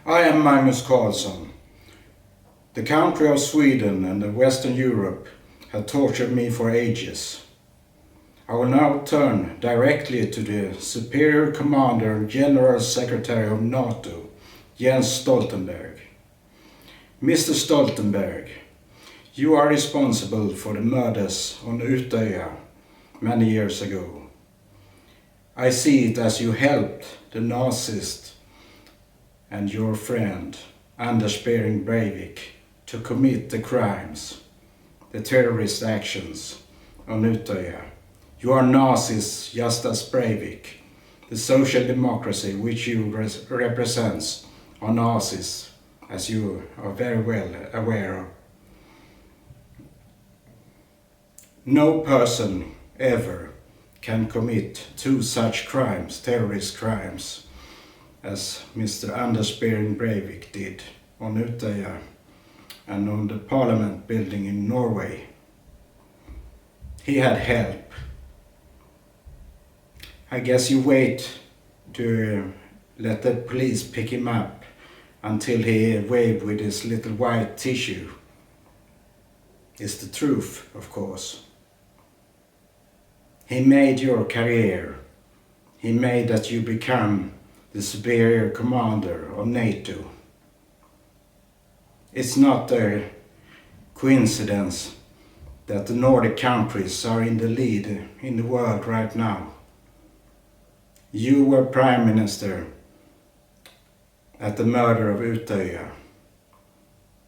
I am Magnus Karlsson. The country of Sweden and the Western Europe have tortured me for ages. I will now turn directly to the Superior Commander and General Secretary of NATO, Jens Stoltenberg. Mr. Stoltenberg, you are responsible for the murders on Utøya many years ago. I see it as you helped the Nazis and your friend Anders Breivik to commit the crimes, the terrorist actions on Utøya. You are Nazis just as Breivik. The social democracy which you represent are Nazis, as you are very well aware of. No person ever can commit two such crimes, terrorist crimes, as Mr. Anders Breivik did on Utøya and on the Parliament building in Norway. He had help. I guess you wait to let the police pick him up until he waved with his little white tissue. It's the truth, of course. He made your career. He made that you become the superior commander of NATO. It's not a coincidence that the Nordic countries are in the lead in the world right now. You were Prime Minister at the murder of Utøya.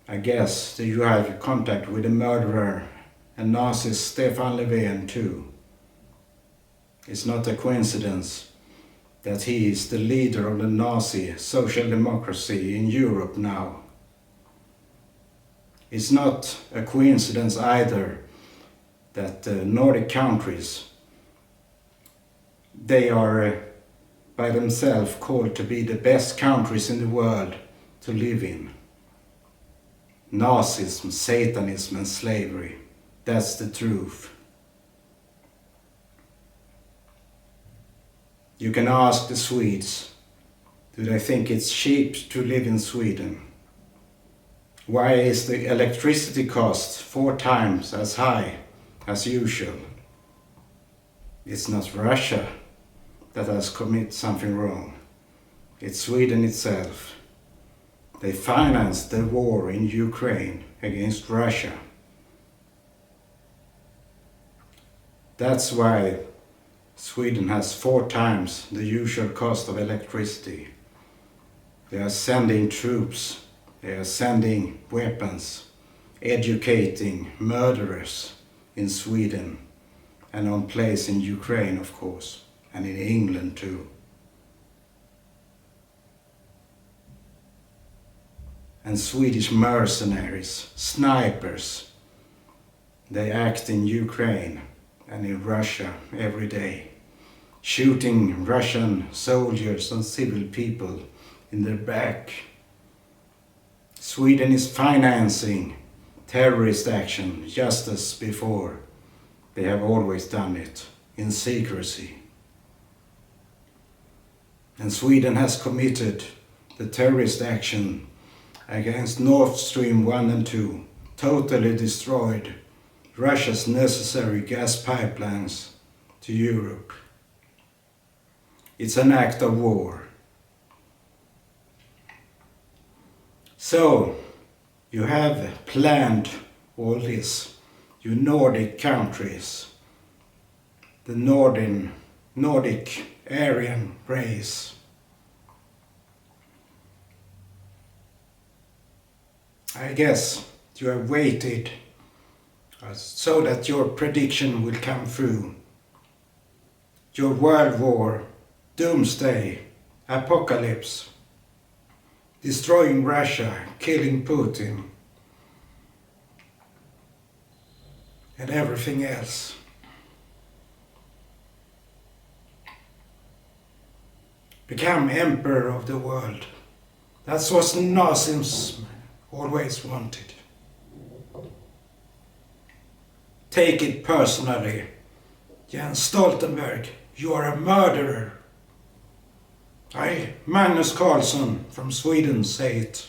I guess that you had contact with the murderer and Nazi Stefan Löfven too. It's not a coincidence that he is the leader of the Nazi social democracy in Europe now. It's not a coincidence either that the Nordic countries, they are by themselves called to be the best countries in the world to live in. Nazism, Satanism and slavery, that's the truth. You can ask the Swedes, do they think it's cheap to live in Sweden? Why is the electricity cost 4 times as high as usual? It's not Russia that has committed something wrong. It's Sweden itself. They financed the war in Ukraine against Russia. That's why Sweden has 4 times the usual cost of electricity. They are sending troops, they are sending weapons, educating murderers in Sweden and on place in Ukraine, of course, and in England too. And Swedish mercenaries, snipers, they act in Ukraine and in Russia every day, shooting Russian soldiers and civil people in their back. Sweden is financing terrorist action just as before. They have always done it in secrecy. And Sweden has committed the terrorist action against Nord Stream 1 and 2, totally destroyed Russia's necessary gas pipelines to Europe. It's an act of war. So, you have planned all this, you Nordic countries, the Nordic Aryan race. I guess you have waited so that your prediction will come through. Your world war, doomsday, apocalypse, destroying Russia, killing Putin, and everything else. Become emperor of the world. That's what Nazis always wanted. Take it personally. Jens Stoltenberg, you are a murderer. I, Magnus Karlsson from Sweden, say it.